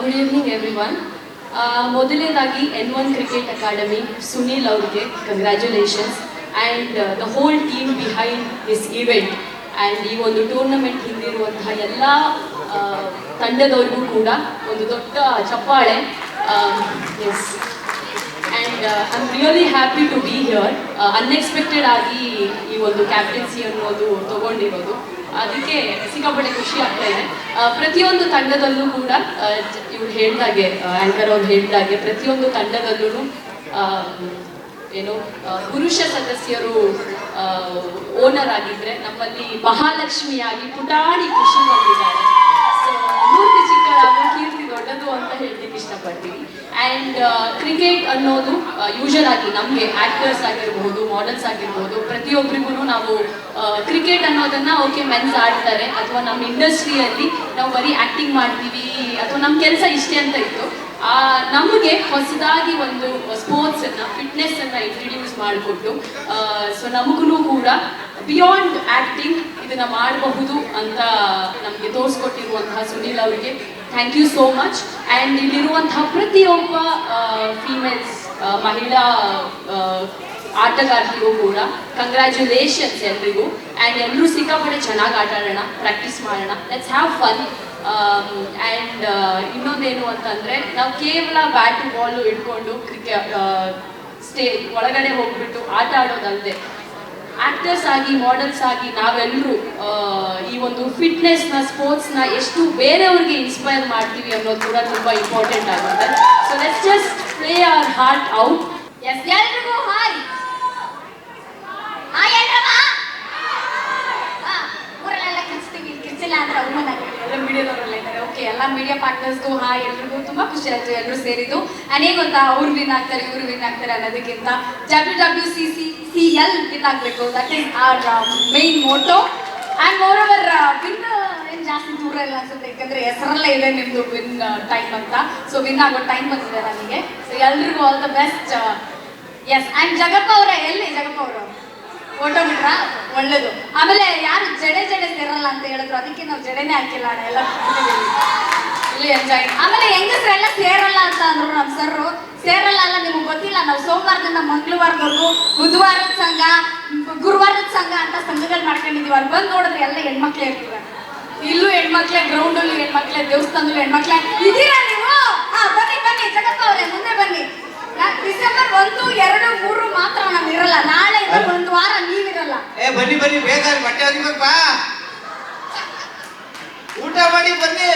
Good evening everyone. ಮೊದಲನೇದಾಗಿ N1 cricket academy Sunil ಅವ್ರಿಗೆ congratulations and the whole team behind this event and ಈ ಒಂದು tournament ಹಿಂದಿರುವಂತಹ ಎಲ್ಲ ತಂಡದವ್ರಿಗೂ ಕೂಡ ಒಂದು ದೊಡ್ಡ ಚಪ್ಪಾಳೆ. Yes, and I am really happy to be here. Unexpected ಆಗಿ ಈ ಒಂದು ಕ್ಯಾಪ್ಟನ್ಸಿ ಅನ್ನೋದು ತಗೊಂಡಿರೋದು, ಅದಕ್ಕೆ ಸಿಕ್ಕಾಪಟ್ಟೆ ಖುಷಿ ಆಗ್ತಾ ಇದೆ. ಪ್ರತಿಯೊಂದು ತಂಡದಲ್ಲೂ ಕೂಡ ಇವ್ರು ಹೇಳಿದಾಗೆ, ಆ್ಯಂಕರ್ ಅವ್ರು ಹೇಳಿದಾಗೆ, ಪ್ರತಿಯೊಂದು ತಂಡದಲ್ಲೂ ಏನು ಪುರುಷ ಸದಸ್ಯರು ಓನರ್ ಆಗಿದ್ರೆ ನಮ್ಮಲ್ಲಿ ಮಹಾಲಕ್ಷ್ಮಿಯಾಗಿ ಪುಟಾಣಿ ಖುಷಿ ಬಂದಿದ್ದಾರೆ. ಸೊ ಮೂರ್ತಿ ಚಿಕ್ಕದಾಗಿ ಕೀರ್ತಿ ದೊಡ್ಡದು ಅಂತ ಹೇಳಲಿಕ್ಕೆ ಇಷ್ಟಪಡ್ತೀನಿ. ಆ್ಯಂಡ್ ಕ್ರಿಕೆಟ್ ಅನ್ನೋದು ಯೂಶಲ್ ಆಗಿ ನಮಗೆ ಆ್ಯಕ್ಟರ್ಸ್ ಆಗಿರ್ಬೋದು, ಮಾಡೆಲ್ಸ್ ಆಗಿರ್ಬೋದು, ಪ್ರತಿಯೊಬ್ಬರಿಗೂ ನಾವು ಕ್ರಿಕೆಟ್ ಅನ್ನೋದನ್ನು ಓಕೆ ಮೆನ್ಸ್ ಆಡ್ತಾರೆ ಅಥವಾ ನಮ್ಮ ಇಂಡಸ್ಟ್ರಿಯಲ್ಲಿ ನಾವು ಬರೀ ಆ್ಯಕ್ಟಿಂಗ್ ಮಾಡ್ತೀವಿ ಅಥವಾ ನಮ್ಮ ಕೆಲಸ ಇಷ್ಟೇ ಅಂತ ಇತ್ತು. ನಮಗೆ ಹೊಸದಾಗಿ ಒಂದು ಸ್ಪೋರ್ಟ್ಸನ್ನು, ಫಿಟ್ನೆಸ್ಸನ್ನು ಇಂಟ್ರಡ್ಯೂಸ್ ಮಾಡಿಕೊಟ್ಟು ಸೊ ನಮಗೂ ಕೂಡ ಬಿಯಾಂಡ್ ಆ್ಯಕ್ಟಿಂಗ್ ಇದನ್ನು ಮಾಡಬಹುದು ಅಂತ ನಮಗೆ ತೋರಿಸ್ಕೊಟ್ಟಿರುವಂತಹ ಸುನೀಲ್ ಅವರಿಗೆ thank you so much. And ಇಲ್ಲಿರುವಂತಹ ಪ್ರತಿಯೊಬ್ಬ ಫೀಮೇಲ್ಸ್, ಮಹಿಳಾ ಆಟಗಾರರಿಗೂ ಕೂಡ ಕಂಗ್ರ್ಯಾಚುಲೇಷನ್ಸ್ ಎಲ್ರಿಗೂ. ಆ್ಯಂಡ್ ಎಲ್ಲರೂ ಸಿಕ್ಕಾಪಟ್ಟೆ ಚೆನ್ನಾಗಿ ಆಟ ಆಡೋಣ, ಪ್ರಾಕ್ಟೀಸ್ ಮಾಡೋಣ, ಲೆಟ್ಸ್ ಹ್ಯಾವ್ ಫನ್. ಆ್ಯಂಡ್ ಇನ್ನೊಂದೇನು ಅಂತಂದರೆ, ನಾವು ಕೇವಲ ಬ್ಯಾಟು ಬಾಲು ಇಟ್ಕೊಂಡು ಒಳಗಡೆ ಹೋಗ್ಬಿಟ್ಟು ಆಟ ಆಡೋದಲ್ಲದೆ ಆ್ಯಕ್ಟರ್ಸ್ ಆಗಿ, ಮಾಡೆಲ್ಸ್ ಆಗಿ ನಾವೆಲ್ಲರೂ ಈ ಒಂದು ಫಿಟ್ನೆಸ್ನ, ಸ್ಪೋರ್ಟ್ಸ್ನ ಎಷ್ಟು ಬೇರೆಯವ್ರಿಗೆ ಇನ್ಸ್ಪೈರ್ ಮಾಡ್ತೀವಿ ಅನ್ನೋದು ಕೂಡ ತುಂಬ ಇಂಪಾರ್ಟೆಂಟ್ ಆಗುತ್ತೆ. So let's just play our heart out. Yes, ಎಲ್ರಿಗೂ ಹಾಯ್. ಹಾಯ್ ಎಲ್ರಮ್ಮ. ಊರಲ್ಲೆಲ್ಲ ಕಿರ್ಚ್ತೀವಿ, ಕಿರ್ಚಿಲ್ಲ ಅಂದ್ರೆ ಅವಮಾನ ಆಗಿದೆ. ಎಲ್ಲ ಮೀಡಿಯಾದವರೆಲ್ಲ ಇದ್ದಾರೆ. ಓಕೆ, ಎಲ್ಲ ಮೀಡಿಯಾ ಪಾರ್ಟ್ನರ್ಸ್ಗೂ ಹಾಯ್. ಎಲ್ರಿಗೂ ತುಂಬ ಖುಷಿ ಆಯಿತು ಎಲ್ಲರೂ ಸೇರಿದ್ದು. ಅನೇ ಗೊತ್ತಾ, ಅವ್ರು ವಿನ್ ಆಗ್ತಾರೆ, ಇವರು ವಿನ್ ಆಗ್ತಾರೆ ಅನ್ನೋದಕ್ಕಿಂತ WWCCL ವಿನ್ ಆಗಬೇಕು. That is our main motto. And moreover win ಏನು ಜಾಸ್ತಿ ದೂರ ಇಲ್ಲ ಅನ್ಸುತ್ತೆ, ಯಾಕಂದರೆ ಹೆಸರಲ್ಲೇ ಇದೆ ನಿಮ್ಮದು ವಿನ್ ಟೈಮ್ ಅಂತ. ಸೊ ವಿನ್ ಆಗೋ ಟೈಮ್ ಬಂದಿದೆ ನನಗೆ. ಸೊ ಎಲ್ರಿಗೂ all the best. Yes, and Jagappa ಅವರ ಎಲ್ಲಿ ಜಗಪ್ಪ ಅವರು ಫೋಟೋ ಬಿಟ್ರಾ? ಒಳ್ಳೇದು. ಆಮೇಲೆ ಯಾರು ಜಡೆ ಸೇರಲ್ಲ ಅಂತ ಹೇಳಿದ್ರು, ಅದಕ್ಕೆ ನಾವು ಜಡೆನೇ ಹಾಕಿಲ್ಲ ಅಣ್ಣ, ಎಲ್ಲ ಇಲ್ಲಿ ಎಂಜಾಯ್. ಆಮೇಲೆ ಹೆಂಗಸ್ರೆಲ್ಲ ಸೇರಲ್ಲ ಅಂತ ಅಂದ್ರು ನಮ್ಮ ಸರ್ರು. ಸೇರಲ್ಲ ಅಲ್ಲ, ನಿಮ್ಗೆ ಗೊತ್ತಿಲ್ಲ, ನಾವು ಸೋಮವಾರದಿಂದ ಮಂಗಳವಾರದವರೆಗೂ ಬುಧವಾರದ ಸಂಘ, ಗುರುವಾರದ ಸಂಘ ಅಂತ ಸಂಘಗಳು ಮಾಡ್ಕೊಂಡಿದ್ದೀವಿ. ಅಲ್ಲಿ ಬಂದು ನೋಡಿದ್ರೆ ಎಲ್ಲ ಹೆಣ್ಮಕ್ಳೇ ಇರ್ತೀವಿ. ಇಲ್ಲೂ ಹೆಣ್ಮಕ್ಳೇ, ಗ್ರೌಂಡಲ್ಲೂ ಹೆಣ್ಮಕ್ಳೇ, ದೇವಸ್ಥಾನದಲ್ಲೂ ಹೆಣ್ಮಕ್ಳೇ ಇದ್ದೀರಾ ನೀವು? ಬನ್ನಿ ಬನ್ನಿ ಜಗಪ್ಪ ಅವರೇ, ಮುಂದೆ ಬನ್ನಿ. ಡಿಸೆಂಬರ್ 1, 2, 3 ಮಾತ್ರ ನಾನು ಇರಲ್ಲ. ನಾಳೆ ಒಂದು ವಾರ ನೀವಿರಲ್ಲ. ಬನ್ನಿ ಬನ್ನಿ, ಬೇಗ ಬಟ್ಟೆ ಒಗಿಬೇಕಪ್ಪ, ಊಟ ಮಾಡಿ ಬನ್ನಿ.